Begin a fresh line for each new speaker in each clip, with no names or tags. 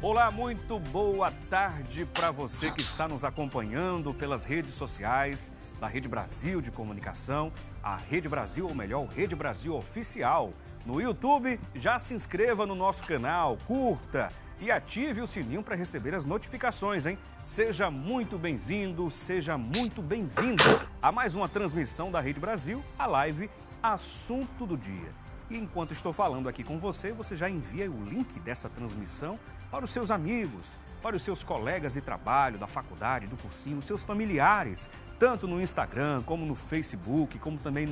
Olá, muito boa tarde para você que está nos acompanhando pelas redes sociais da Rede Brasil de Comunicação, a Rede Brasil, ou melhor, Rede Brasil Oficial. No YouTube, já se inscreva no nosso canal, curta e ative o sininho para receber as notificações, hein? Seja muito bem-vindo, seja muito bem-vinda a mais uma transmissão da Rede Brasil, a live Assunto do Dia. E enquanto estou falando aqui com você, você já envia o link dessa transmissão para os seus amigos, para os seus colegas de trabalho, da faculdade, do cursinho, os seus familiares, tanto no Instagram, como no Facebook, como também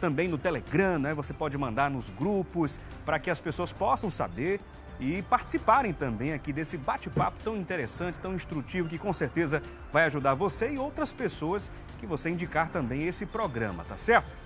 também no Telegram, né? Você pode mandar nos grupos para que as pessoas possam saber e participarem também aqui desse bate-papo tão interessante, tão instrutivo, que com certeza vai ajudar você e outras pessoas que você indicar também esse programa, tá certo?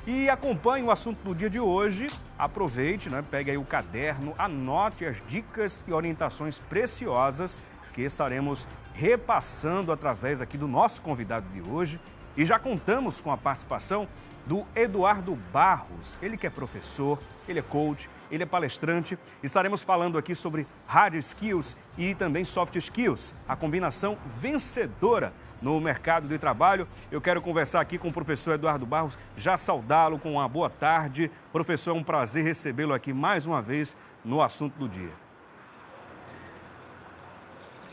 E acompanhe o assunto do dia de hoje, aproveite, né? Pegue aí o caderno, anote as dicas e orientações preciosas que estaremos repassando através aqui do nosso convidado de hoje. E já contamos com a participação do Eduardo Barros, ele que é professor, ele é coach, ele é palestrante. Estaremos falando aqui sobre hard skills e também soft skills, a combinação vencedora no mercado de trabalho. Eu quero conversar aqui com o professor Eduardo Barros, já saudá-lo com uma boa tarde. Professor, é um prazer recebê-lo aqui mais uma vez no Assunto do Dia.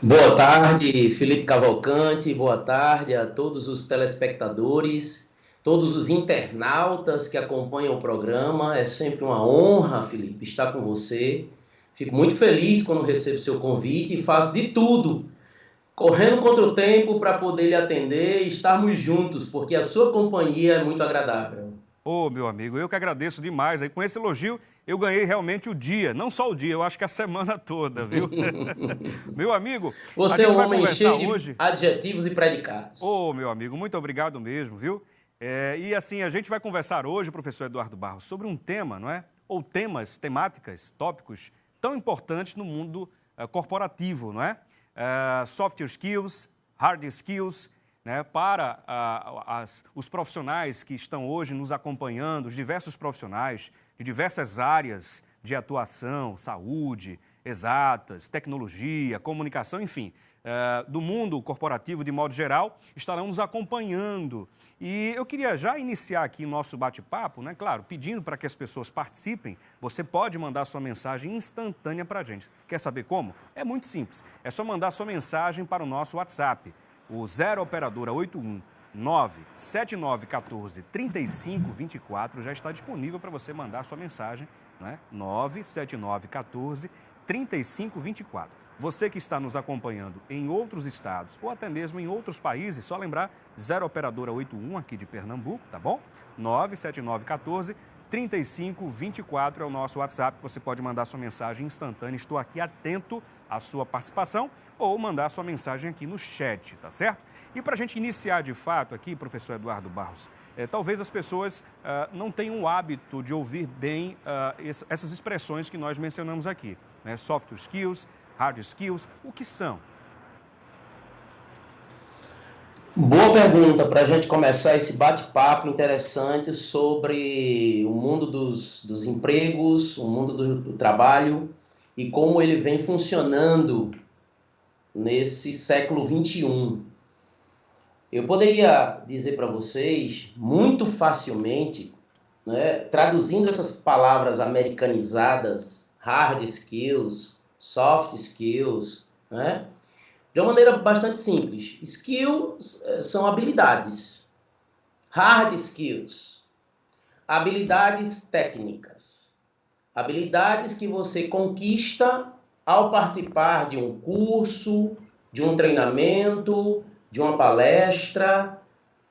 Boa tarde, Felipe Cavalcante, boa tarde a todos os telespectadores, todos os internautas que acompanham o programa. É sempre uma honra, Felipe, estar com você. Fico muito feliz quando recebo seu convite e faço de tudo, correndo contra o tempo para poder lhe atender e estarmos juntos, porque a sua companhia é muito agradável.
Ô, meu amigo, eu que agradeço demais. Aí, com esse elogio, eu ganhei realmente o dia. Não só o dia, eu acho que a semana toda, viu? Meu amigo,
você é um homem cheio de adjetivos e predicados.
Ô, meu amigo, muito obrigado mesmo, viu? E assim, a gente vai conversar hoje, professor Eduardo Barros, sobre um tema, não é? Ou temas, temáticas, tópicos tão importantes no mundo corporativo, não é? Soft skills, hard skills, né, para os profissionais que estão hoje nos acompanhando, os diversos profissionais de diversas áreas de atuação, saúde, exatas, tecnologia, comunicação, enfim, do mundo corporativo de modo geral, estarão nos acompanhando. E eu queria já iniciar aqui nosso bate-papo, né, claro, pedindo para que as pessoas participem. Você pode mandar sua mensagem instantânea para a gente. Quer saber como? É muito simples, é só mandar sua mensagem para o nosso WhatsApp. O 0 operadora 81 97914 3524 já está disponível para você mandar sua mensagem, né? 97914 3524. Você que está nos acompanhando em outros estados ou até mesmo em outros países, só lembrar 0 operadora 81 aqui de Pernambuco, tá bom? 97914 3524 é o nosso WhatsApp. Você pode mandar sua mensagem instantânea. Estou aqui atento à sua participação ou mandar sua mensagem aqui no chat, tá certo? E para a gente iniciar de fato aqui, professor Eduardo Barros, talvez as pessoas não tenham o hábito de ouvir bem essas expressões que nós mencionamos aqui, né? Soft skills, hard skills, o que são?
Boa pergunta para a gente começar esse bate-papo interessante sobre o mundo dos empregos, o mundo do trabalho e como ele vem funcionando nesse século XXI. Eu poderia dizer para vocês, muito facilmente, né, traduzindo essas palavras americanizadas, hard skills, soft skills, né, de uma maneira bastante simples. Skills são habilidades. Hard skills, habilidades técnicas. Habilidades que você conquista ao participar de um curso, de um treinamento, de uma palestra,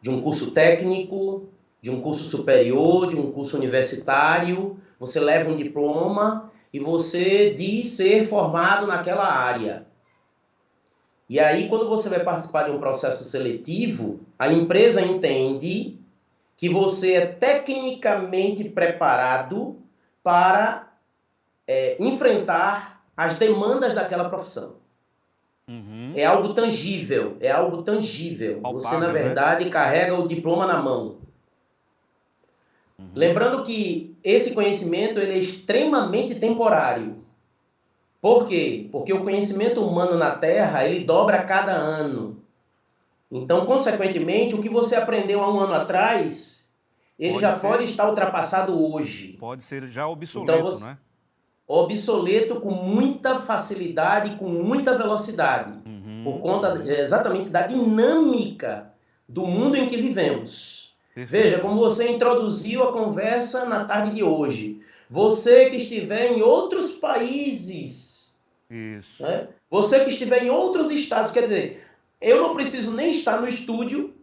de um curso técnico, de um curso superior, de um curso universitário. Você leva um diploma e você diz ser formado naquela área. E aí, quando você vai participar de um processo seletivo, a empresa entende que você é tecnicamente preparado para enfrentar as demandas daquela profissão.
Uhum.
É algo tangível, é algo tangível.
Palpável,
você, na verdade, carrega o diploma na mão. Lembrando que esse conhecimento ele é extremamente temporário. Por quê? Porque o conhecimento humano na Terra, ele dobra a cada ano. Então, consequentemente, o que você aprendeu há um ano atrás, ele já pode estar ultrapassado hoje.
Pode ser já obsoleto,
então,
né?
Obsoleto com muita facilidade, com muita velocidade, por conta exatamente da dinâmica do mundo em que vivemos. Perfeito. Veja, como você introduziu a conversa na tarde de hoje. Você que estiver em outros países,
isso.
Né? Você que estiver em outros estados, quer dizer, eu não preciso nem estar no estúdio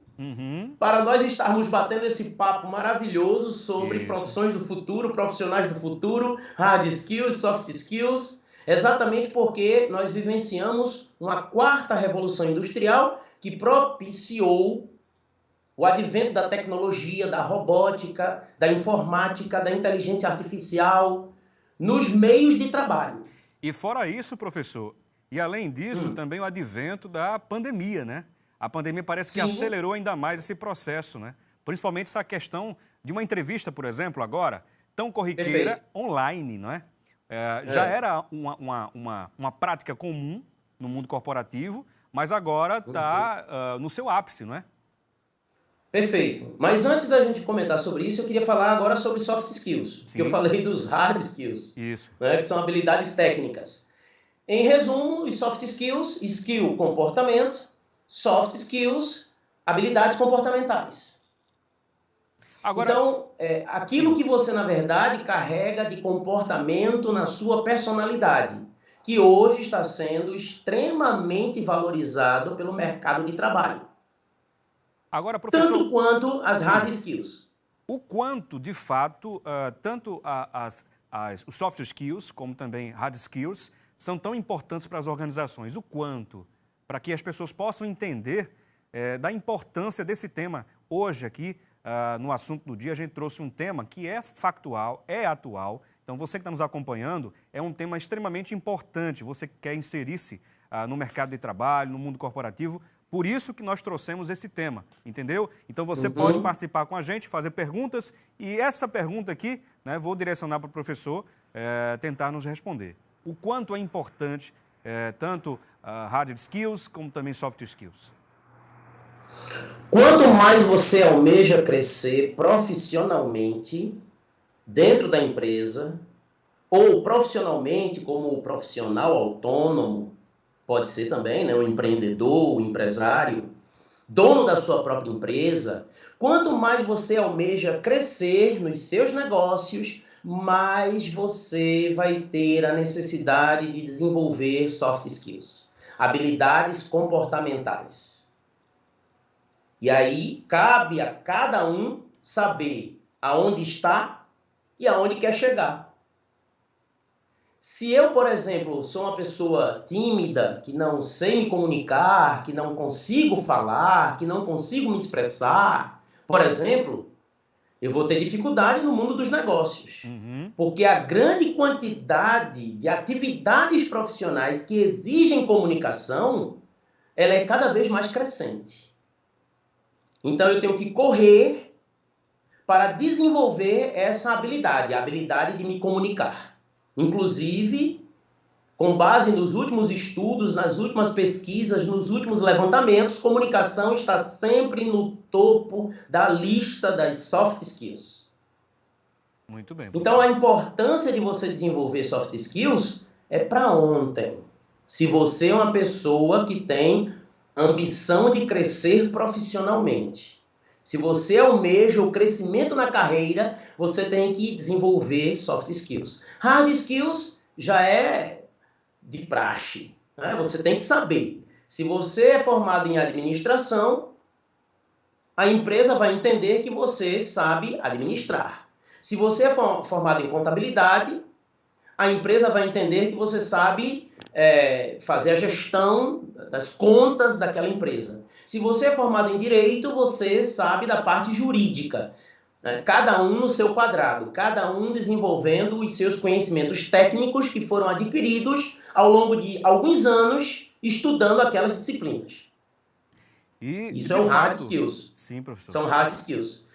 para nós estarmos batendo esse papo maravilhoso sobre profissões do futuro, profissionais do futuro, hard skills, soft skills, exatamente porque nós vivenciamos uma quarta revolução industrial que propiciou o advento da tecnologia, da robótica, da informática, da inteligência artificial nos meios de trabalho.
E fora isso, professor, e além disso, também o advento da pandemia, né? A pandemia parece que acelerou ainda mais esse processo, né? Principalmente essa questão de uma entrevista, por exemplo, agora, tão corriqueira, online, não é? Já era uma prática comum no mundo corporativo, mas agora está no seu ápice, não é?
Perfeito. Mas antes da gente comentar sobre isso, eu queria falar agora sobre soft skills. Que eu falei dos hard skills, né, que são habilidades técnicas. Em resumo, os soft skills, skill, comportamento, soft skills, habilidades comportamentais. Agora, então, aquilo que você, na verdade, carrega de comportamento na sua personalidade, que hoje está sendo extremamente valorizado pelo mercado de trabalho.
Agora, professor,
tanto quanto as hard skills.
O quanto, de fato, tanto os soft skills como também hard skills são tão importantes para as organizações? O quanto? Para que as pessoas possam entender da importância desse tema. Hoje aqui, no assunto do dia, a gente trouxe um tema que é factual, é atual. Então, você que está nos acompanhando, é um tema extremamente importante. Você que quer inserir-se no mercado de trabalho, no mundo corporativo. Por isso que nós trouxemos esse tema, entendeu? Então, você pode participar com a gente, fazer perguntas. E essa pergunta aqui, né, vou direcionar para o professor tentar nos responder. O quanto é importante tanto hard skills como também soft skills?
Quanto mais você almeja crescer profissionalmente dentro da empresa, ou profissionalmente como profissional autônomo, pode ser também, né, um empreendedor, um empresário, dono da sua própria empresa, quanto mais você almeja crescer nos seus negócios, mais você vai ter a necessidade de desenvolver soft skills, habilidades comportamentais. E aí cabe a cada um saber aonde está e aonde quer chegar. Se eu, por exemplo, sou uma pessoa tímida, que não sei me comunicar, que não consigo falar, que não consigo me expressar, por exemplo, eu vou ter dificuldade no mundo dos negócios. Porque a grande quantidade de atividades profissionais que exigem comunicação, ela é cada vez mais crescente. Então, eu tenho que correr para desenvolver essa habilidade, a habilidade de me comunicar. Inclusive, com base nos últimos estudos, nas últimas pesquisas, nos últimos levantamentos, comunicação está sempre no topo da lista das soft skills.
Muito bem.
Então, a importância de você desenvolver soft skills é para ontem. Se você é uma pessoa que tem ambição de crescer profissionalmente, se você almeja o crescimento na carreira, você tem que desenvolver soft skills. Hard skills já é de praxe, né? Você tem que saber. Se você é formado em administração, a empresa vai entender que você sabe administrar. Se você é formado em contabilidade, a empresa vai entender que você sabe fazer a gestão das contas daquela empresa. Se você é formado em direito, você sabe da parte jurídica. Né? Cada um no seu quadrado, cada um desenvolvendo os seus conhecimentos técnicos que foram adquiridos ao longo de alguns anos estudando aquelas disciplinas. Isso são hard skills.
Sim, professor.
São hard skills.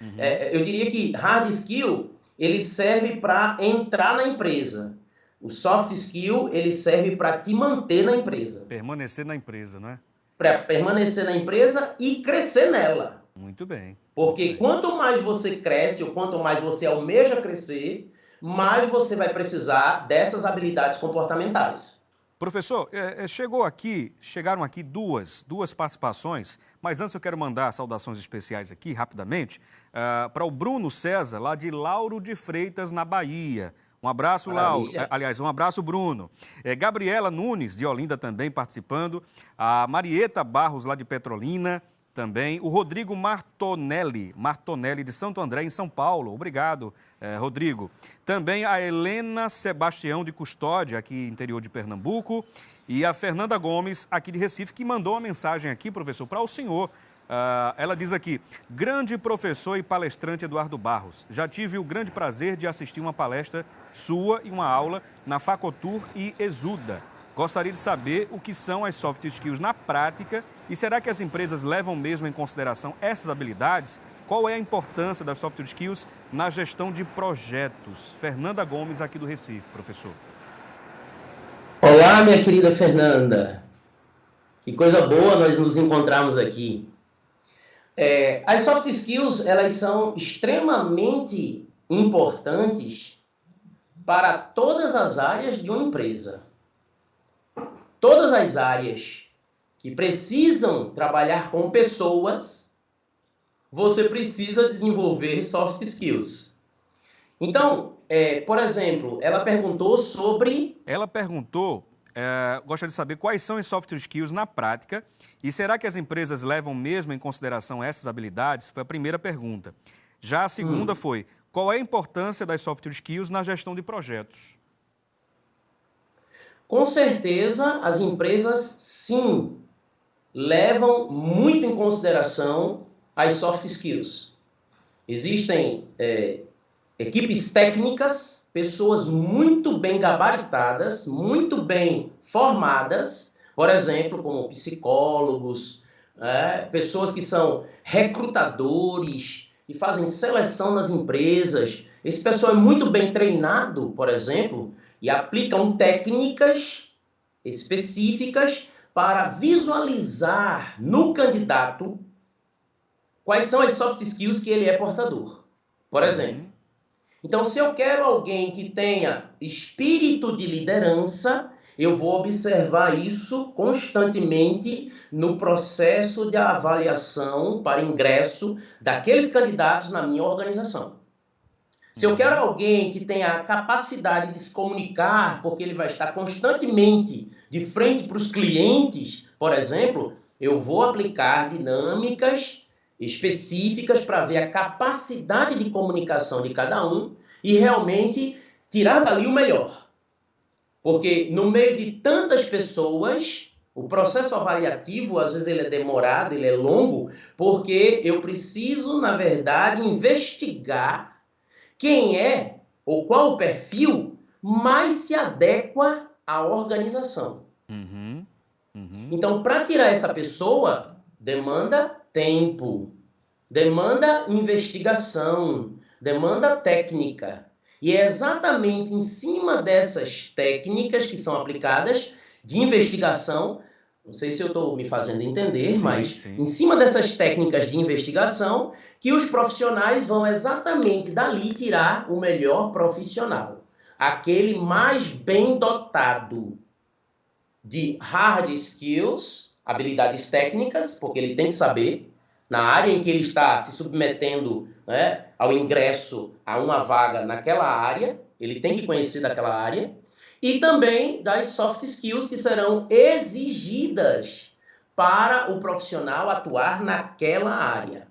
Eu diria que hard skill ele serve para entrar na empresa. O soft skill, ele serve para te manter na empresa.
Permanecer na empresa, não é?
Para permanecer na empresa e crescer nela.
Muito bem.
Porque
muito bem.
Quanto mais você cresce, ou quanto mais você almeja crescer, mais você vai precisar dessas habilidades comportamentais.
Professor, chegaram aqui duas participações, mas antes eu quero mandar saudações especiais aqui, rapidamente, para o Bruno César, lá de Lauro de Freitas, na Bahia. Um abraço, Lauro. Aliás, um abraço, Bruno. Gabriela Nunes, de Olinda, também participando. A Marieta Barros, lá de Petrolina, também. O Rodrigo Martonelli, de Santo André, em São Paulo. Obrigado, Rodrigo. Também a Helena Sebastião de Custódia, aqui interior de Pernambuco. E a Fernanda Gomes, aqui de Recife, que mandou uma mensagem aqui, professor, para o senhor. Ela diz aqui: grande professor e palestrante Eduardo Barros, já tive o grande prazer de assistir uma palestra sua e uma aula na Facotur e Exuda. Gostaria de saber o que são as soft skills na prática e será que as empresas levam mesmo em consideração essas habilidades? Qual é a importância das soft skills na gestão de projetos? Fernanda Gomes, aqui do Recife, professor.
Olá, minha querida Fernanda. Que coisa boa nós nos encontrarmos aqui. As soft skills, elas são extremamente importantes para todas as áreas de uma empresa. Todas as áreas que precisam trabalhar com pessoas, você precisa desenvolver soft skills. Então, por exemplo, ela perguntou sobre...
Gostaria de saber quais são as soft skills na prática e será que as empresas levam mesmo em consideração essas habilidades? Foi a primeira pergunta. Já a segunda foi, qual é a importância das soft skills na gestão de projetos?
Com certeza, as empresas, sim, levam muito em consideração as soft skills. Existem equipes técnicas, pessoas muito bem gabaritadas, muito bem formadas, por exemplo, como psicólogos, pessoas que são recrutadores, que fazem seleção nas empresas. Esse pessoal é muito bem treinado, por exemplo, e aplicam técnicas específicas para visualizar no candidato quais são as soft skills que ele é portador. Por exemplo, então, se eu quero alguém que tenha espírito de liderança, eu vou observar isso constantemente no processo de avaliação para ingresso daqueles candidatos na minha organização. Se eu quero alguém que tenha a capacidade de se comunicar, porque ele vai estar constantemente de frente para os clientes, por exemplo, eu vou aplicar dinâmicas específicas para ver a capacidade de comunicação de cada um e realmente tirar dali o melhor. Porque no meio de tantas pessoas, o processo avaliativo, às vezes ele é demorado, ele é longo, porque eu preciso, na verdade, investigar quem é ou qual o perfil mais se adequa à organização. Então, para tirar essa pessoa, demanda tempo, demanda investigação, demanda técnica. E é exatamente em cima dessas técnicas que são aplicadas de investigação, não sei se eu estou me fazendo entender, mas em cima dessas técnicas de investigação que os profissionais vão exatamente dali tirar o melhor profissional. Aquele mais bem dotado de hard skills, habilidades técnicas, porque ele tem que saber, na área em que ele está se submetendo, né, ao ingresso a uma vaga naquela área, ele tem que conhecer daquela área, e também das soft skills que serão exigidas para o profissional atuar naquela área.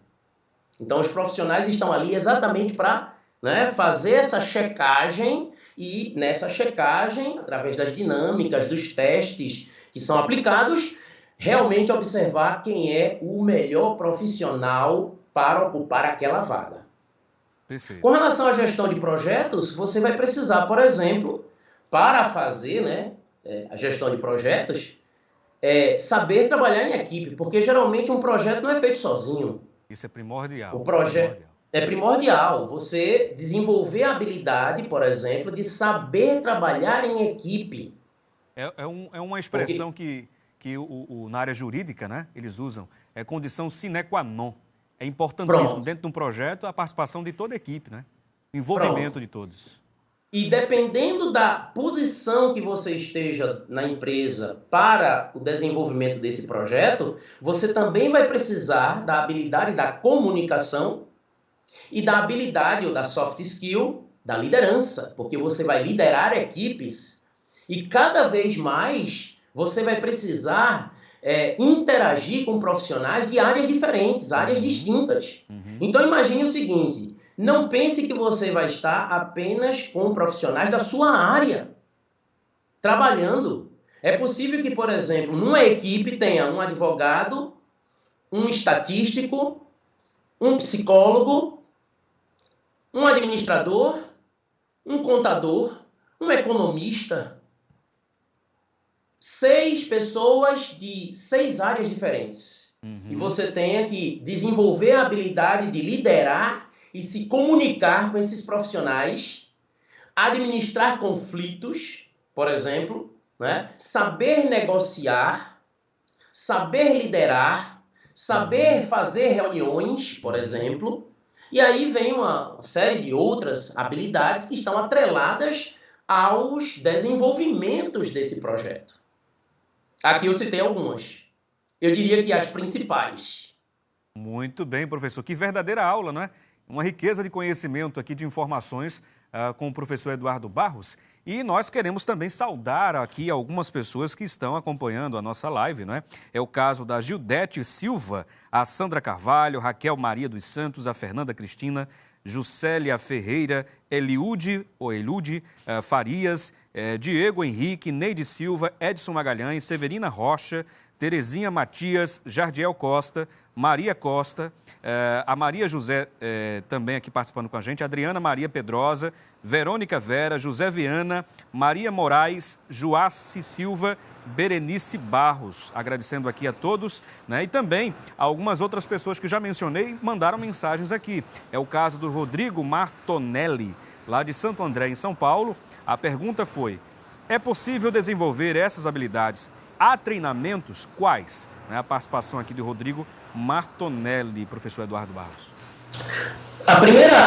Então, os profissionais estão ali exatamente para, né, fazer essa checagem e, nessa checagem, através das dinâmicas, dos testes que são aplicados, realmente observar quem é o melhor profissional para ocupar aquela vaga.
Perfeito.
Com relação à gestão de projetos, você vai precisar, por exemplo, para fazer, né, a gestão de projetos, saber trabalhar em equipe, porque geralmente um projeto não é feito sozinho.
Isso é primordial.
É primordial você desenvolver a habilidade, por exemplo, de saber trabalhar em equipe.
É uma expressão que na área jurídica, né, eles usam, é condição sine qua non. É importantíssimo,
Pronto.
dentro de um projeto, a participação de toda a equipe, né? O envolvimento de todos.
E dependendo da posição que você esteja na empresa para o desenvolvimento desse projeto, você também vai precisar da habilidade da comunicação e da habilidade ou da soft skill da liderança, porque você vai liderar equipes e cada vez mais você vai precisar interagir com profissionais de áreas diferentes, áreas distintas. Então imagine o seguinte, não pense que você vai estar apenas com profissionais da sua área trabalhando. É possível que, por exemplo, numa equipe tenha um advogado, um estatístico, um psicólogo, um administrador, um contador, um economista. 6 pessoas de 6 áreas diferentes. E você tenha que desenvolver a habilidade de liderar e se comunicar com esses profissionais, administrar conflitos, por exemplo, né? Saber negociar, saber liderar, saber fazer reuniões, por exemplo. E aí vem uma série de outras habilidades que estão atreladas aos desenvolvimentos desse projeto. Aqui eu citei algumas. Eu diria que as principais.
Muito bem, professor. Que verdadeira aula, não é? Uma riqueza de conhecimento aqui, de informações com o professor Eduardo Barros. E nós queremos também saudar aqui algumas pessoas que estão acompanhando a nossa live, não é? É o caso da Gildete Silva, a Sandra Carvalho, Raquel Maria dos Santos, a Fernanda Cristina, Juscelia Ferreira, Eliude Farias, Diego Henrique, Neide Silva, Edson Magalhães, Severina Rocha, Terezinha Matias, Jardiel Costa, Maria Costa, a Maria José também aqui participando com a gente, Adriana Maria Pedrosa, Verônica Vera, José Viana, Maria Moraes, Joaci Silva, Berenice Barros, agradecendo aqui a todos, né? E também algumas outras pessoas que já mencionei mandaram mensagens aqui. É o caso do Rodrigo Martonelli, lá de Santo André, em São Paulo. A pergunta foi: é possível desenvolver essas habilidades? Há treinamentos? Quais? A participação aqui do Rodrigo Martonelli, professor Eduardo Barros.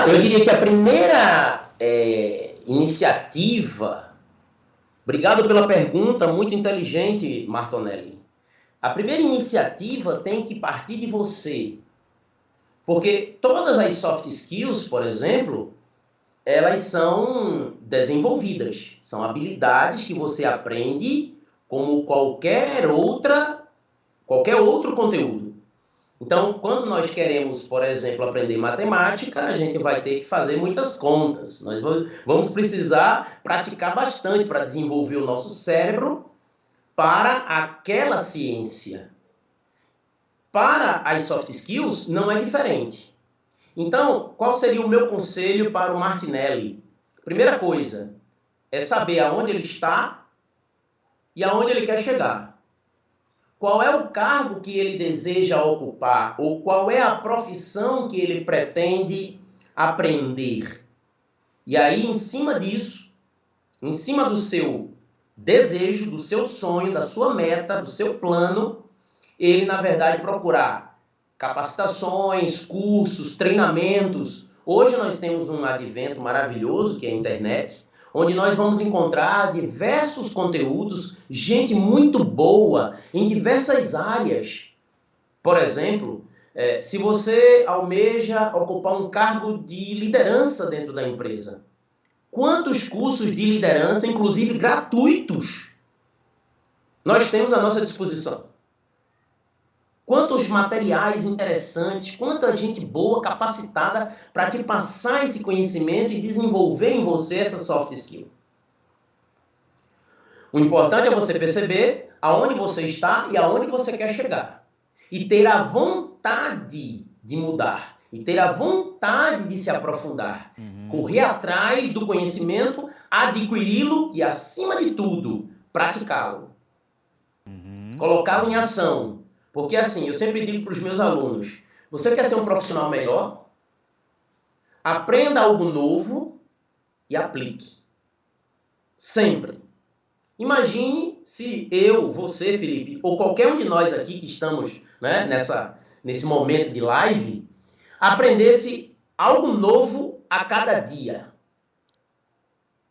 Eu diria que a primeira iniciativa. Obrigado pela pergunta, muito inteligente, Martonelli. A primeira iniciativa tem que partir de você. Porque todas as soft skills, por exemplo, elas são desenvolvidas. São habilidades que você aprende como qualquer outro conteúdo. Então, quando nós queremos, por exemplo, aprender matemática, a gente vai ter que fazer muitas contas. Nós vamos precisar praticar bastante para desenvolver o nosso cérebro para aquela ciência. Para as soft skills, não é diferente. Então, qual seria o meu conselho para o Martinelli? Primeira coisa é saber aonde ele está e aonde ele quer chegar. Qual é o cargo que ele deseja ocupar ou qual é a profissão que ele pretende aprender. E aí, em cima disso, em cima do seu desejo, do seu sonho, da sua meta, do seu plano, ele, na verdade, procurar capacitações, cursos, treinamentos. Hoje nós temos um advento maravilhoso, que é a internet, onde nós vamos encontrar diversos conteúdos, gente muito boa em diversas áreas. Por exemplo, se você almeja ocupar um cargo de liderança dentro da empresa, quantos cursos de liderança, inclusive gratuitos, nós temos à nossa disposição? Quantos materiais interessantes, quanta gente boa, capacitada para te passar esse conhecimento e desenvolver em você essa soft skill. O importante é você perceber aonde você está e aonde você quer chegar. E ter a vontade de mudar. E ter a vontade de se aprofundar. Correr atrás do conhecimento, adquiri-lo e, acima de tudo, praticá-lo. Colocá-lo em ação. Porque assim, eu sempre digo para os meus alunos, você quer ser um profissional melhor? Aprenda algo novo e aplique. Sempre. Imagine se eu, você, Felipe, ou qualquer um de nós aqui que estamos, né, nesse momento de live, aprendesse algo novo a cada dia.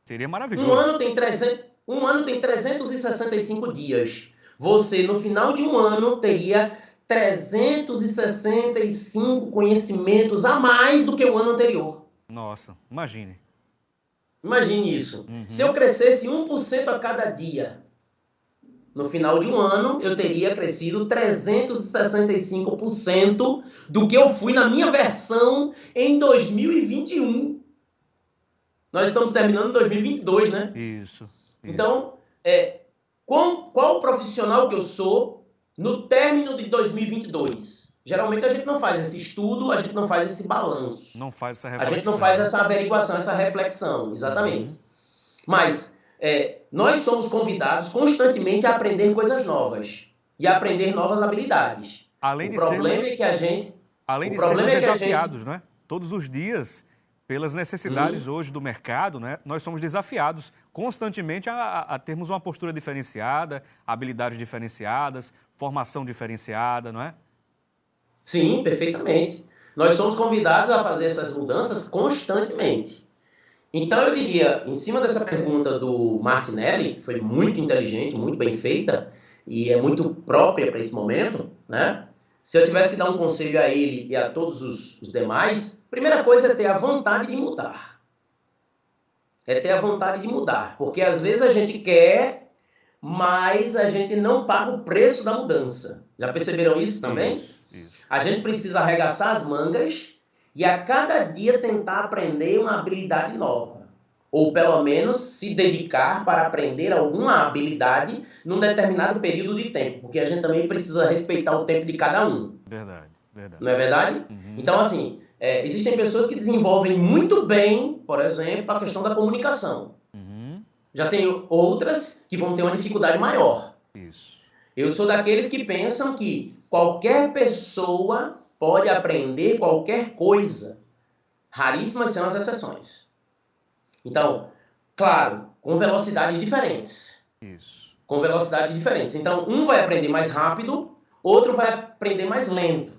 Seria maravilhoso.
Um ano tem 365 dias. Você, no final de um ano, teria 365 conhecimentos a mais do que o ano anterior.
Nossa, imagine.
Imagine isso. Se eu crescesse 1% a cada dia, no final de um ano, eu teria crescido 365% do que eu fui na minha versão em 2021. Nós estamos terminando em 2022, né?
Isso.
Então, qual profissional que eu sou no término de 2022? Geralmente a gente não faz esse estudo, a gente não faz esse balanço.
Não faz essa reflexão.
A gente não faz essa averiguação, essa reflexão, exatamente. Mas nós somos convidados constantemente a aprender coisas novas e a aprender novas habilidades.
Além de sermos desafiados, né? Todos os dias, pelas necessidades hoje do mercado, né? Nós somos desafiados constantemente a termos uma postura diferenciada, habilidades diferenciadas, formação diferenciada, não é?
Sim, perfeitamente. Nós somos convidados a fazer essas mudanças constantemente. Então, eu diria, em cima dessa pergunta do Martinelli, que foi muito inteligente, muito bem feita, e é muito própria para esse momento, né? Se eu tivesse que dar um conselho a ele e a todos os demais, a primeira coisa é ter a vontade de mudar. É ter a vontade de mudar. Porque às vezes a gente quer, mas a gente não paga o preço da mudança. Já perceberam isso também?
Isso.
A gente precisa arregaçar as mangas e a cada dia tentar aprender uma habilidade nova. Ou pelo menos se dedicar para aprender alguma habilidade num determinado período de tempo. Porque a gente também precisa respeitar o tempo de cada um.
Verdade.
Não é verdade? Então, assim, existem pessoas que desenvolvem muito bem, por exemplo, a questão da comunicação. Já tem outras que vão ter uma dificuldade maior.
Isso.
Eu sou daqueles que pensam que qualquer pessoa pode aprender qualquer coisa. Raríssimas são as exceções. Então, claro, com velocidades diferentes.
Isso.
Com velocidades diferentes. Então, um vai aprender mais rápido, outro vai aprender mais lento.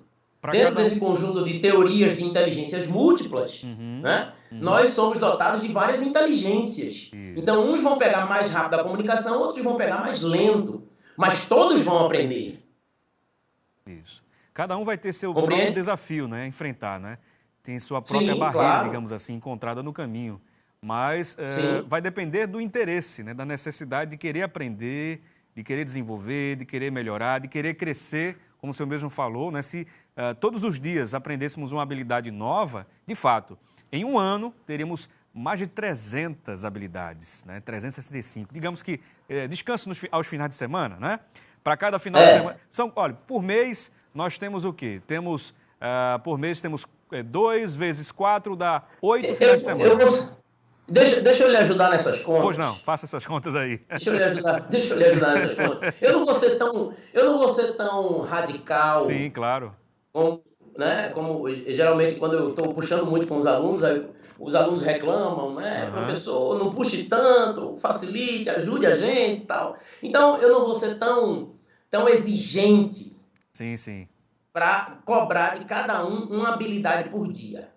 Dentro desse conjunto de teorias de inteligências múltiplas, né, nós somos dotados de várias inteligências.
Isso.
Então, uns vão pegar mais rápido a comunicação, outros vão pegar mais lento. Mas todos vão aprender.
Isso. Cada um vai ter seu próprio desafio, né? Enfrentar, né? Tem sua própria barreira,
claro,
digamos assim, encontrada no caminho. Mas vai depender do interesse, né? Da necessidade de querer aprender, de querer desenvolver, de querer melhorar, de querer crescer, como o senhor mesmo falou, né? Se todos os dias aprendêssemos uma habilidade nova, de fato, em um ano teríamos mais de 300 habilidades, né? 365. Digamos que descanso aos finais de semana, né? Para cada final de semana. Olha, por mês nós temos o quê? Por mês temos 2 vezes 4 dá 8 finais de semana.
Deixa eu lhe ajudar nessas contas.
Pois não, faça essas contas aí.
Deixa eu lhe ajudar nessas contas. Eu não vou ser tão radical.
Sim, claro.
Como geralmente quando eu estou puxando muito com os alunos, os alunos reclamam, né? Professor, não puxe tanto, facilite, ajude a gente e tal. Então, eu não vou ser tão exigente.
Sim.
Para cobrar de cada uma habilidade por dia.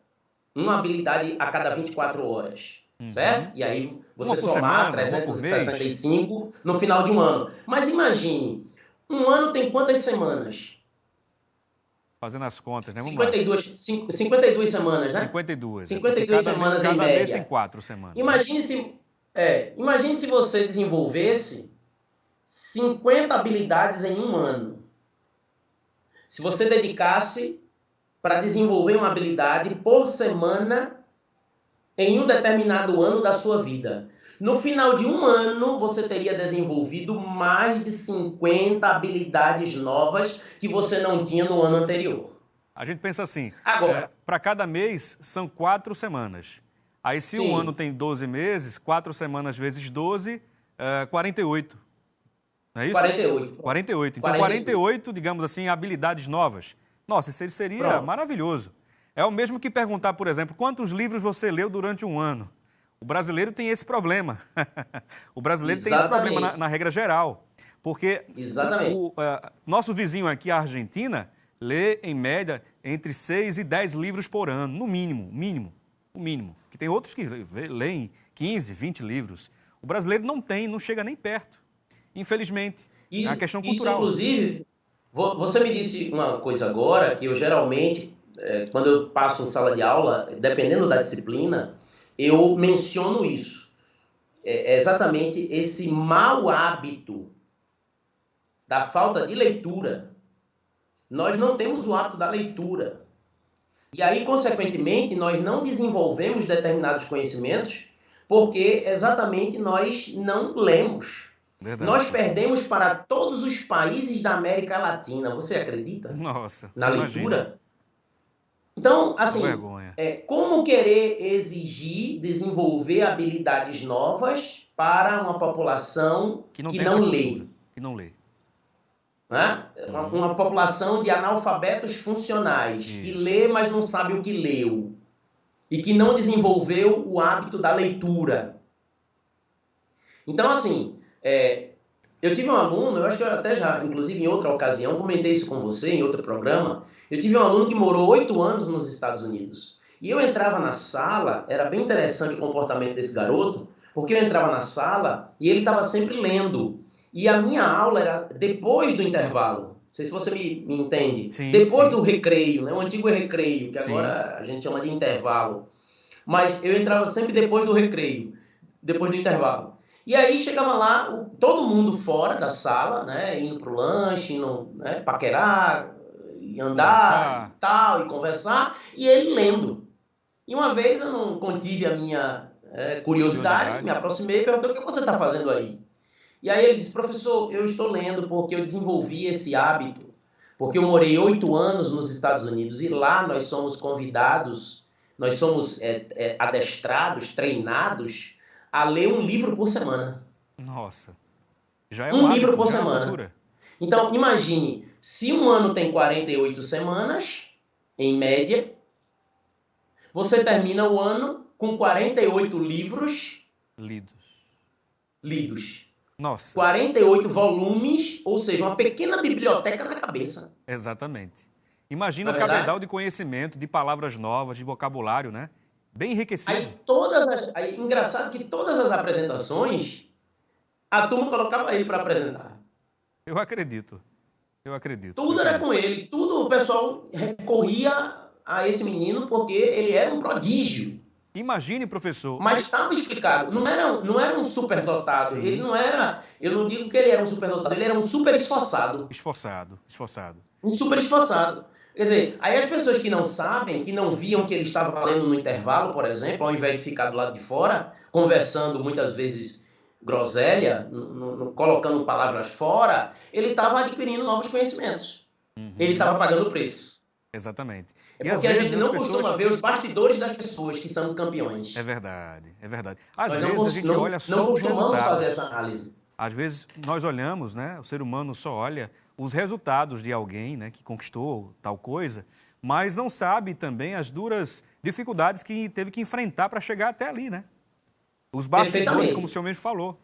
Uma habilidade a cada 24 horas. Certo? E aí você somar 365 no final de um ano. Mas imagine, um ano tem quantas semanas?
Fazendo as contas, né? Vamos
52 semanas, né?
52.
52 semanas em média.
Cada mês tem 4 semanas.
Imagine se você desenvolvesse 50 habilidades em um ano. Se você dedicasse para desenvolver uma habilidade por semana em um determinado ano da sua vida. No final de um ano, você teria desenvolvido mais de 50 habilidades novas que você não tinha no ano anterior.
A gente pensa assim,
agora,
para cada mês são 4 semanas. Aí se um ano tem 12 meses, 4 semanas vezes 12, 48. Não é isso?
48.
Então, 48, digamos assim, habilidades novas. Nossa, isso seria maravilhoso. É o mesmo que perguntar, por exemplo, quantos livros você leu durante um ano? O brasileiro tem esse problema. O brasileiro tem esse problema na regra geral. Porque nosso vizinho aqui, a Argentina, lê, em média, entre 6 e 10 livros por ano, no mínimo. Que tem outros que leem 15, 20 livros. O brasileiro não chega nem perto. Infelizmente, é uma questão cultural.
Isso, inclusive, você me disse uma coisa agora, que eu geralmente, quando eu passo em sala de aula, dependendo da disciplina, eu menciono isso. É exatamente esse mau hábito da falta de leitura. Nós não temos o hábito da leitura. E aí, consequentemente, nós não desenvolvemos determinados conhecimentos porque exatamente nós não lemos. Verdade. Nós perdemos para todos os países da América Latina. Você acredita?
Nossa.
Na leitura? Então, assim, como querer exigir desenvolver habilidades novas para uma população que não lê?
Que não lê.
Né? Uma população de analfabetos funcionais, que lê, mas não sabe o que leu. E que não desenvolveu o hábito da leitura. Então, assim, eu tive um aluno, eu acho que eu até já, inclusive em outra ocasião, comentei isso com você em outro programa. Eu tive um aluno que morou 8 anos nos Estados Unidos. E eu entrava na sala, era bem interessante o comportamento desse garoto, porque eu entrava na sala e ele estava sempre lendo. E a minha aula era depois do intervalo. Não sei se você me entende.
Sim,
depois do recreio, né? O antigo recreio, que agora a gente chama de intervalo. Mas eu entrava sempre depois do recreio, depois do intervalo. E aí chegava lá, todo mundo fora da sala, né? Indo pro lanche, indo, né? Paquerar, e andar e tal, e conversar, e ele lendo. E uma vez eu não contive a minha curiosidade, me aproximei e perguntei: o que você está fazendo aí? E aí ele disse: professor, eu estou lendo porque eu desenvolvi esse hábito, porque eu morei 8 anos nos Estados Unidos e lá nós somos convidados, nós somos adestrados, treinados a ler um livro por semana.
Nossa, já é
um livro por semana. Então, imagine, se um ano tem 48 semanas, em média, você termina o ano com 48 livros lidos.
Nossa.
48 volumes, ou seja, uma pequena biblioteca na cabeça.
Exatamente. Imagina o cabedal de conhecimento, de palavras novas, de vocabulário, né? Bem enriquecido.
Aí, engraçado que todas as apresentações, a turma colocava ele para apresentar.
Eu acredito.
Tudo era com ele. Tudo o pessoal recorria a esse menino porque ele era um prodígio.
Imagine, professor.
Mas estava explicado. Não era um superdotado. Sim. Ele não era... Eu não digo que ele era um superdotado. Ele era um super esforçado.
Esforçado.
Um super esforçado. Quer dizer, aí as pessoas que não sabem, que não viam que ele estava lendo no intervalo, por exemplo, ao invés de ficar do lado de fora, conversando muitas vezes groselha, colocando palavras fora, ele estava adquirindo novos conhecimentos. Ele estava pagando o preço.
Exatamente.
Porque às vezes a gente não costuma ver os bastidores das pessoas que são campeões.
É verdade. Às vezes a gente olha só os resultados. Não costumamos
fazer essa análise.
Às vezes nós olhamos, né? O ser humano só olha os resultados de alguém, né, que conquistou tal coisa, mas não sabe também as duras dificuldades que teve que enfrentar para chegar até ali, né? Os bastidores, como o senhor mesmo falou.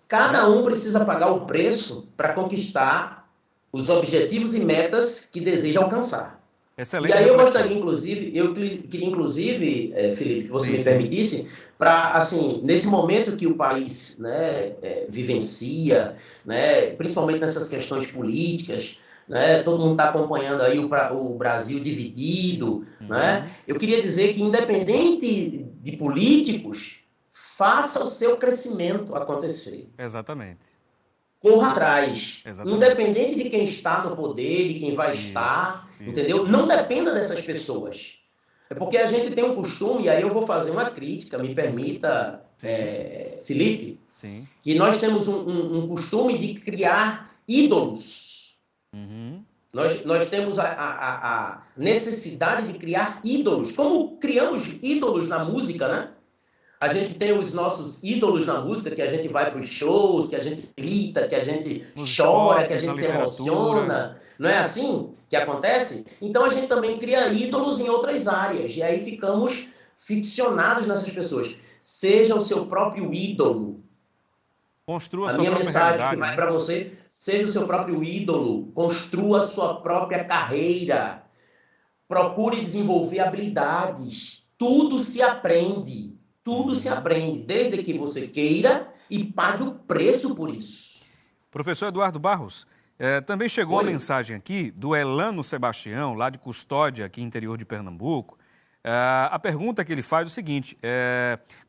Cada um precisa pagar o preço para conquistar os objetivos e metas que deseja alcançar.
Excelente.
E aí eu gostaria, inclusive, Felipe, que você me permitisse, para, assim, nesse momento que o país, né, vivencia, né, principalmente nessas questões políticas, né, todo mundo está acompanhando aí o Brasil dividido, né, eu queria dizer que, independente de políticos, faça o seu crescimento acontecer.
Exatamente.
Corra atrás. Independente de quem está no poder, de quem vai estar, entendeu? Não dependa dessas pessoas. É porque a gente tem um costume, e aí eu vou fazer uma crítica, me permita, Felipe, que nós temos um costume de criar ídolos. Nós temos a necessidade de criar ídolos. Como criamos ídolos na música, né? A gente tem os nossos ídolos na música, que a gente vai para os shows, que a gente grita, que a gente chora, que a gente se emociona. Não é assim que acontece? Então a gente também cria ídolos em outras áreas. E aí ficamos ficcionados nessas pessoas. Seja o seu próprio ídolo.
Construa
a
sua
minha
própria
mensagem
realidade,
que vai
né?
para você, seja o seu próprio ídolo. Construa a sua própria carreira. Procure desenvolver habilidades. Tudo se aprende. Tudo se aprende, desde que você queira e pague o preço por isso.
Professor Eduardo Barros, também chegou uma mensagem aqui do Elano Sebastião, lá de Custódia, aqui interior de Pernambuco. A pergunta que ele faz é o seguinte: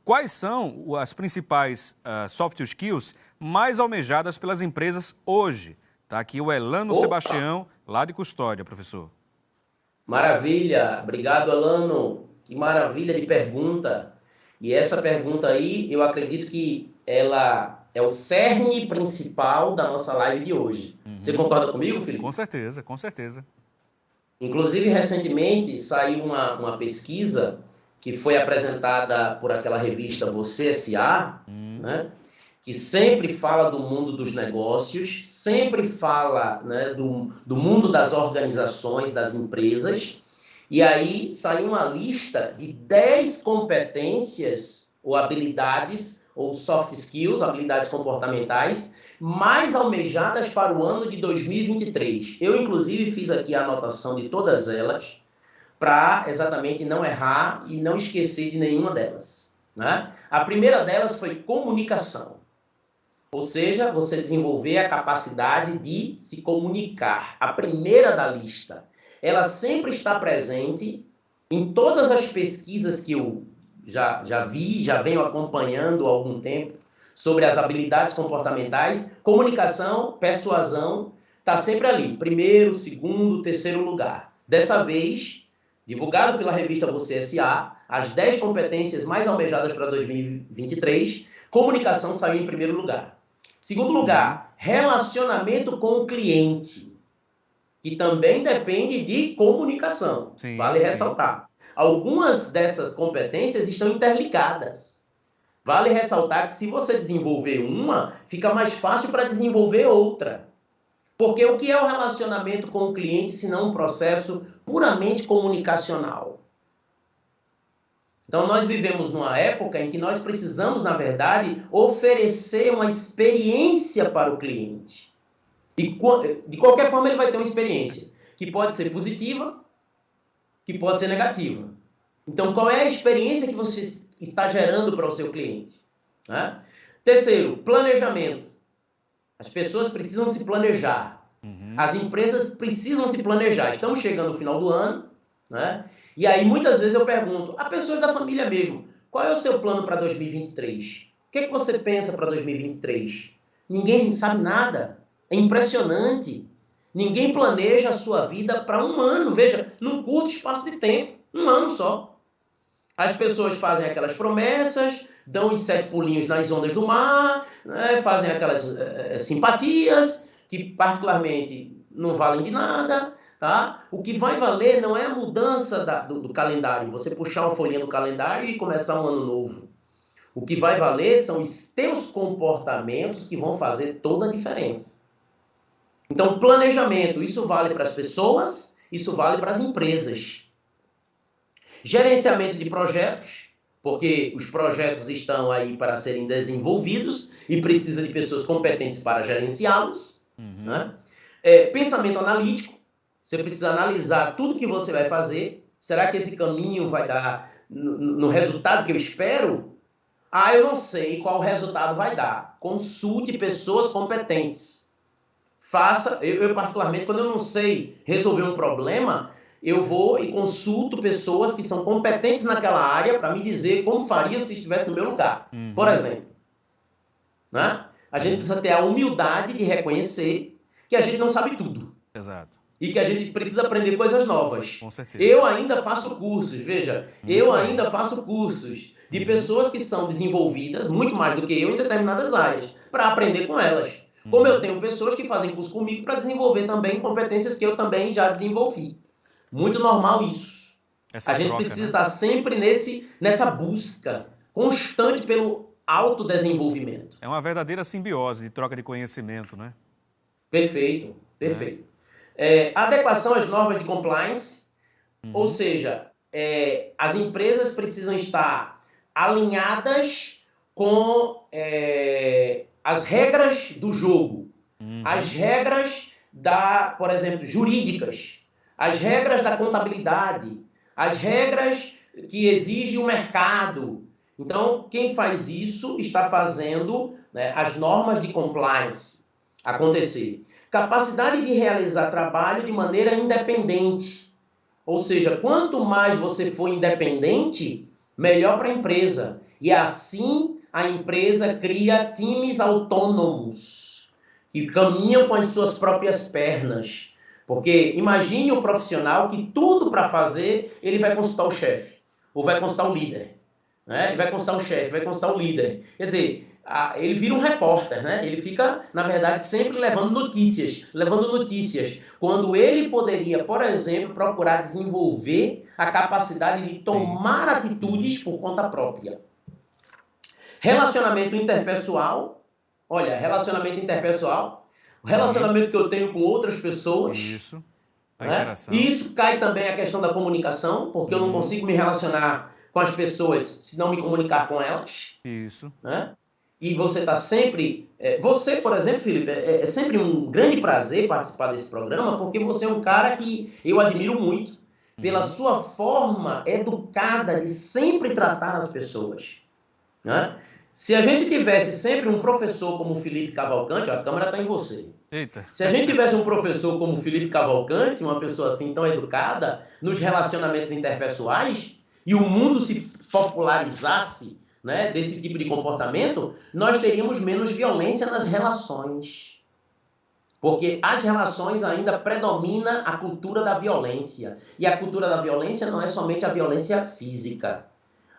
quais são as principais soft skills mais almejadas pelas empresas hoje? Está aqui o Elano Sebastião, lá de Custódia, professor.
Maravilha, obrigado, Elano. Que maravilha de pergunta. E essa pergunta aí, eu acredito que ela é o cerne principal da nossa live de hoje. Você concorda comigo, Felipe?
Com certeza, com certeza.
Inclusive, recentemente, saiu uma pesquisa que foi apresentada por aquela revista Você S.A., né, que sempre fala do mundo dos negócios, sempre fala, né, do mundo das organizações, das empresas. E aí saiu uma lista de 10 competências ou habilidades, ou soft skills, habilidades comportamentais, mais almejadas para o ano de 2023. Eu, inclusive, fiz aqui a anotação de todas elas, para exatamente não errar e não esquecer de nenhuma delas, né? A primeira delas foi comunicação. Ou seja, você desenvolver a capacidade de se comunicar. A primeira da lista. Ela sempre está presente em todas as pesquisas que eu já vi, já venho acompanhando há algum tempo, sobre as habilidades comportamentais. Comunicação, persuasão, está sempre ali. Primeiro, segundo, terceiro lugar. Dessa vez, divulgado pela revista Você S.A., as 10 competências mais almejadas para 2023, comunicação saiu em primeiro lugar. Segundo lugar, relacionamento com o cliente, que também depende de comunicação. Sim, vale ressaltar. Algumas dessas competências estão interligadas. Vale ressaltar que se você desenvolver uma, fica mais fácil para desenvolver outra. Porque o que é o relacionamento com o cliente, se não um processo puramente comunicacional? Então, nós vivemos numa época em que nós precisamos, na verdade, oferecer uma experiência para o cliente. E de qualquer forma ele vai ter uma experiência que pode ser positiva, que pode ser negativa. Então, qual é a experiência que você está gerando para o seu cliente? Né? Terceiro, planejamento. As pessoas precisam se planejar. As empresas precisam se planejar. Estamos chegando no final do ano, né? E aí muitas vezes eu pergunto a pessoas da família mesmo, qual é o seu plano para 2023? O que é que você pensa para 2023? Ninguém sabe nada. É impressionante. Ninguém planeja a sua vida para um ano. Veja, num curto espaço de tempo. Um ano só. As pessoas fazem aquelas promessas, dão os 7 pulinhos nas ondas do mar, né, fazem aquelas simpatias, que particularmente não valem de nada. Tá? O que vai valer não é a mudança do calendário. Você puxar uma folhinha do calendário e começar um ano novo. O que vai valer são os teus comportamentos que vão fazer toda a diferença. Então, planejamento, isso vale para as pessoas, isso vale para as empresas. Gerenciamento de projetos, porque os projetos estão aí para serem desenvolvidos e precisa de pessoas competentes para gerenciá-los. Né? Pensamento analítico, você precisa analisar tudo que você vai fazer. Será que esse caminho vai dar no resultado que eu espero? Eu não sei qual resultado vai dar. Consulte pessoas competentes. Eu particularmente, quando eu não sei resolver um problema, eu vou e consulto pessoas que são competentes naquela área para me dizer como faria se estivesse no meu lugar. Por exemplo, né? A gente precisa ter a humildade de reconhecer que a gente não sabe tudo.
Exato.
E que a gente precisa aprender coisas novas.
Com certeza.
Eu ainda faço cursos, veja, ainda faço cursos de pessoas que são desenvolvidas, muito mais do que eu, em determinadas áreas, para aprender com elas. Como eu tenho pessoas que fazem curso comigo para desenvolver também competências que eu também já desenvolvi. Muito normal isso. A gente precisa estar sempre nessa busca constante pelo autodesenvolvimento.
É uma verdadeira simbiose de troca de conhecimento, né?
Perfeito, perfeito. Adequação às normas de compliance, ou seja, as empresas precisam estar alinhadas com as regras do jogo, as regras por exemplo, jurídicas, as regras da contabilidade, as regras que exige o mercado. Então, quem faz isso está fazendo, né, as normas de compliance acontecer. Capacidade de realizar trabalho de maneira independente. Ou seja, quanto mais você for independente, melhor para a empresa. E assim a empresa cria times autônomos, que caminham com as suas próprias pernas. Porque imagine o profissional que tudo para fazer, ele vai consultar o chefe, ou vai consultar o líder. Né? Ele vai consultar o chefe, vai consultar o líder. Quer dizer, ele vira um repórter, né? Ele fica, na verdade, sempre levando notícias, quando ele poderia, por exemplo, procurar desenvolver a capacidade de tomar atitudes por conta própria. Relacionamento interpessoal. Olha, relacionamento interpessoal, o relacionamento que eu tenho com outras pessoas.
Isso, a
interação. E isso cai também a questão da comunicação, porque eu não consigo me relacionar com as pessoas se não me comunicar com elas.
Isso.
Né? E você está sempre... Você, por exemplo, Felipe, é sempre um grande prazer participar desse programa, porque você é um cara que eu admiro muito pela sua forma educada de sempre tratar as pessoas. Né? Se a gente tivesse sempre um professor como o Felipe Cavalcante, a câmera está em você.
Eita.
Se a gente tivesse um professor como o Felipe Cavalcante, uma pessoa assim tão educada, nos relacionamentos interpessoais, e o mundo se popularizasse, né, desse tipo de comportamento, nós teríamos menos violência nas relações. Porque as relações ainda predomina a cultura da violência. E a cultura da violência não é somente a violência física.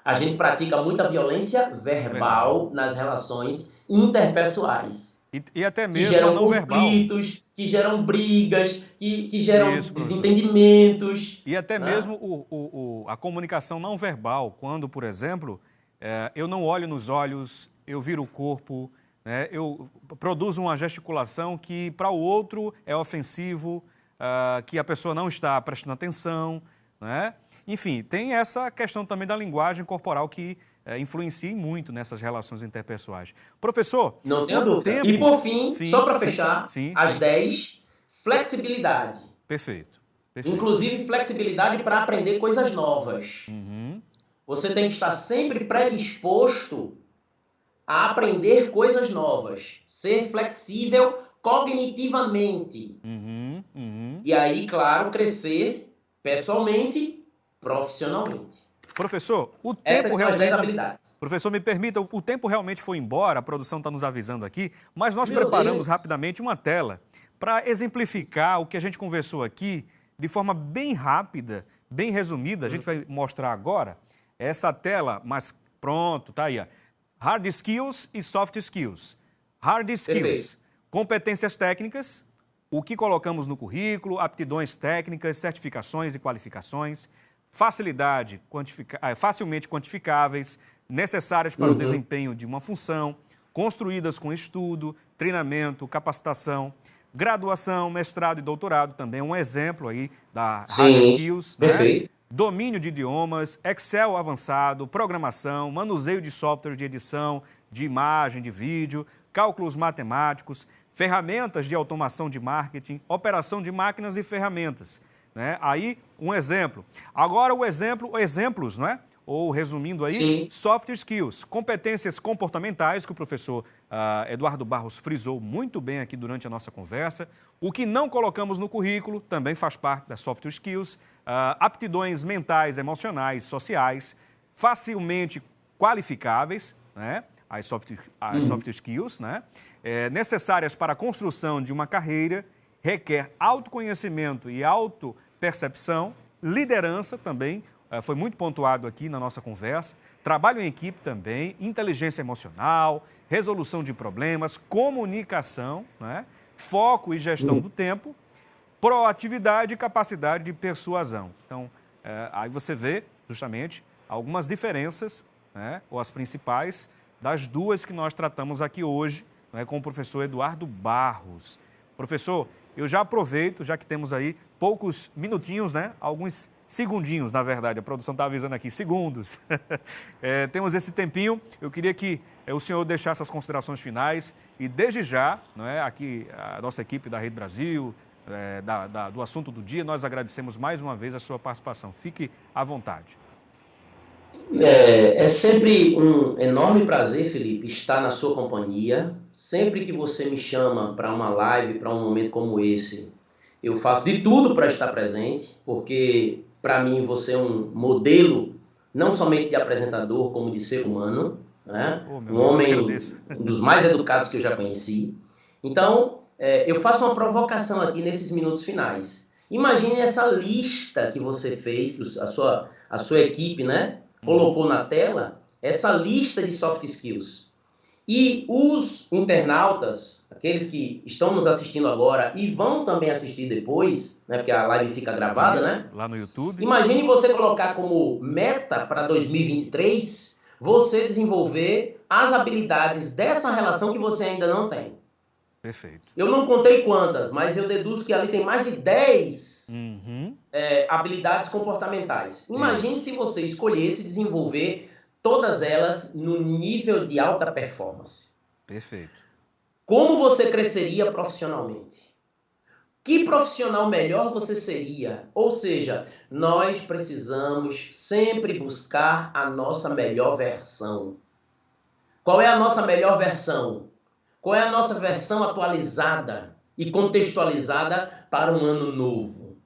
A gente pratica muita violência verbal nas relações interpessoais.
E até mesmo
que geram
não
conflitos,
verbal.
Que geram brigas, que geram desentendimentos.
E até mesmo a comunicação não verbal, quando, por exemplo, eu não olho nos olhos, eu viro o corpo, né, eu produzo uma gesticulação que para o outro é ofensivo, que a pessoa não está prestando atenção, né? Enfim, tem essa questão também da linguagem corporal que influencia muito nessas relações interpessoais. Professor,
não tenho dúvida. E por fim, só para fechar, às 10, flexibilidade.
Perfeito.
Inclusive flexibilidade para aprender coisas novas. Você tem que estar sempre predisposto a aprender coisas novas. Ser flexível cognitivamente. E aí, claro, crescer pessoalmente, profissionalmente.
Professor, o
Essas
tempo
são as 10
realmente...
habilidades.
Professor, me permita, o tempo realmente foi embora, a produção está nos avisando aqui, mas nós preparamos rapidamente uma tela para exemplificar o que a gente conversou aqui de forma bem rápida, bem resumida. A gente vai mostrar agora essa tela, mas pronto, tá aí. Ó. Hard skills e soft skills. Hard skills, competências técnicas, o que colocamos no currículo, aptidões técnicas, certificações e qualificações, facilidade, facilmente quantificáveis, necessárias para o desempenho de uma função, construídas com estudo, treinamento, capacitação, graduação, mestrado e doutorado, também é um exemplo aí da hard skills, né? Domínio de idiomas, Excel avançado, programação, manuseio de software de edição, de imagem, de vídeo, cálculos matemáticos, ferramentas de automação de marketing, operação de máquinas e ferramentas. Né? Aí, um exemplo. Agora, exemplos, não é? Ou, resumindo aí, soft skills, competências comportamentais, que o professor Eduardo Barros frisou muito bem aqui durante a nossa conversa. O que não colocamos no currículo também faz parte das soft skills, aptidões mentais, emocionais, sociais, facilmente qualificáveis, né? As soft skills, né? Necessárias para a construção de uma carreira, requer autoconhecimento e autopercepção, liderança também, foi muito pontuado aqui na nossa conversa, trabalho em equipe também, inteligência emocional, resolução de problemas, comunicação, né? Foco e gestão do tempo, proatividade e capacidade de persuasão. Então, aí você vê justamente algumas diferenças né, ou as principais, das duas que nós tratamos aqui hoje, né, com o professor Eduardo Barros. Professor, eu já aproveito, já que temos aí poucos minutinhos, né, alguns segundinhos, na verdade, a produção está avisando aqui, segundos. Temos esse tempinho, eu queria que o senhor deixasse as considerações finais e desde já, não é, aqui a nossa equipe da Rede Brasil, do assunto do dia, nós agradecemos mais uma vez a sua participação. Fique à vontade.
É sempre um enorme prazer, Felipe, estar na sua companhia. Sempre que você me chama para uma live, para um momento como esse, eu faço de tudo para estar presente, porque para mim você é um modelo, não somente de apresentador, como de ser humano, né? Um homem, um dos mais educados que eu já conheci. Então, eu faço uma provocação aqui nesses minutos finais. Imagine essa lista que você fez, que a sua equipe, né, colocou na tela, essa lista de soft skills. E os internautas, aqueles que estão nos assistindo agora e vão também assistir depois, né, porque a live fica gravada, né?
Lá no YouTube.
Imagine você colocar como meta para 2023, você desenvolver as habilidades dessa relação que você ainda não tem.
Perfeito.
Eu não contei quantas, mas eu deduzo que ali tem mais de 10 habilidades comportamentais. Imagine se você escolhesse desenvolver todas elas no nível de alta performance.
Perfeito.
Como você cresceria profissionalmente? Que profissional melhor você seria? Ou seja, nós precisamos sempre buscar a nossa melhor versão. Qual é a nossa melhor versão? Qual é a nossa versão atualizada e contextualizada para um ano novo?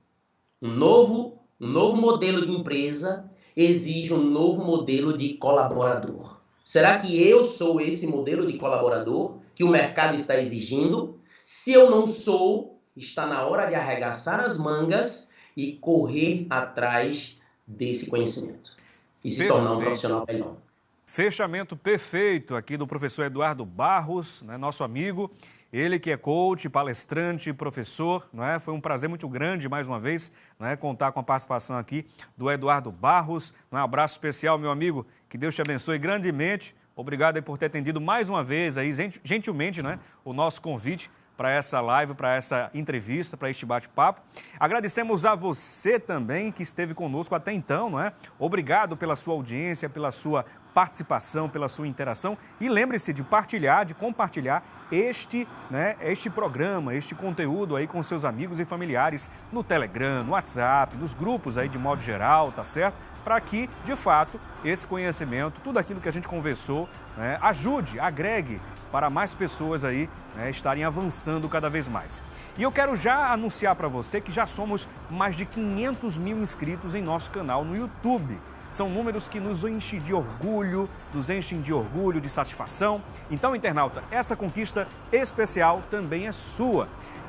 Um novo modelo de empresa exige um novo modelo de colaborador. Será que eu sou esse modelo de colaborador que o mercado está exigindo? Se eu não sou, está na hora de arregaçar as mangas e correr atrás desse conhecimento e se tornar um profissional melhor.
Fechamento perfeito aqui do professor Eduardo Barros, né, nosso amigo, ele que é coach, palestrante, professor, não é? Foi um prazer muito grande, mais uma vez, não é, contar com a participação aqui do Eduardo Barros. Um abraço especial, meu amigo, que Deus te abençoe grandemente. Obrigado aí por ter atendido mais uma vez, aí, gentilmente, né, o nosso convite para essa live, para essa entrevista, para este bate-papo. Agradecemos a você também que esteve conosco até então, não é? Obrigado pela sua audiência, pela sua participação, pela sua interação e lembre-se de partilhar, de compartilhar este programa, este conteúdo aí com seus amigos e familiares no Telegram, no WhatsApp, nos grupos aí de modo geral, tá certo? Para que, de fato, esse conhecimento, tudo aquilo que a gente conversou, né, ajude, agregue para mais pessoas aí, né, estarem avançando cada vez mais. E eu quero já anunciar para você que já somos mais de 500 mil inscritos em nosso canal no YouTube. São números que nos enchem de orgulho, de satisfação. Então, internauta, essa conquista especial também é sua.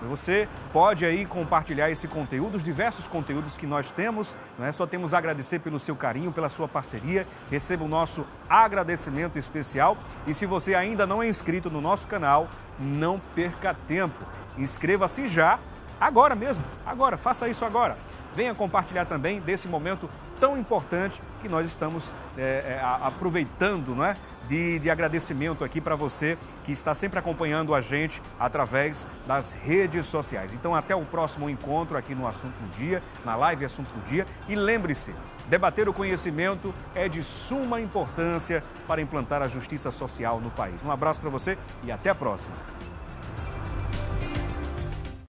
Você pode aí compartilhar esse conteúdo, os diversos conteúdos que nós temos, né? Só temos a agradecer pelo seu carinho, pela sua parceria. Receba o nosso agradecimento especial. E se você ainda não é inscrito no nosso canal, não perca tempo. Inscreva-se já, agora mesmo, faça isso agora. Venha compartilhar também desse momento tão importante que nós estamos aproveitando, não é? De agradecimento aqui para você que está sempre acompanhando a gente através das redes sociais. Então, até o próximo encontro aqui no Assunto do Dia, na live Assunto do Dia. E lembre-se, debater o conhecimento é de suma importância para implantar a justiça social no país. Um abraço para você e até a próxima.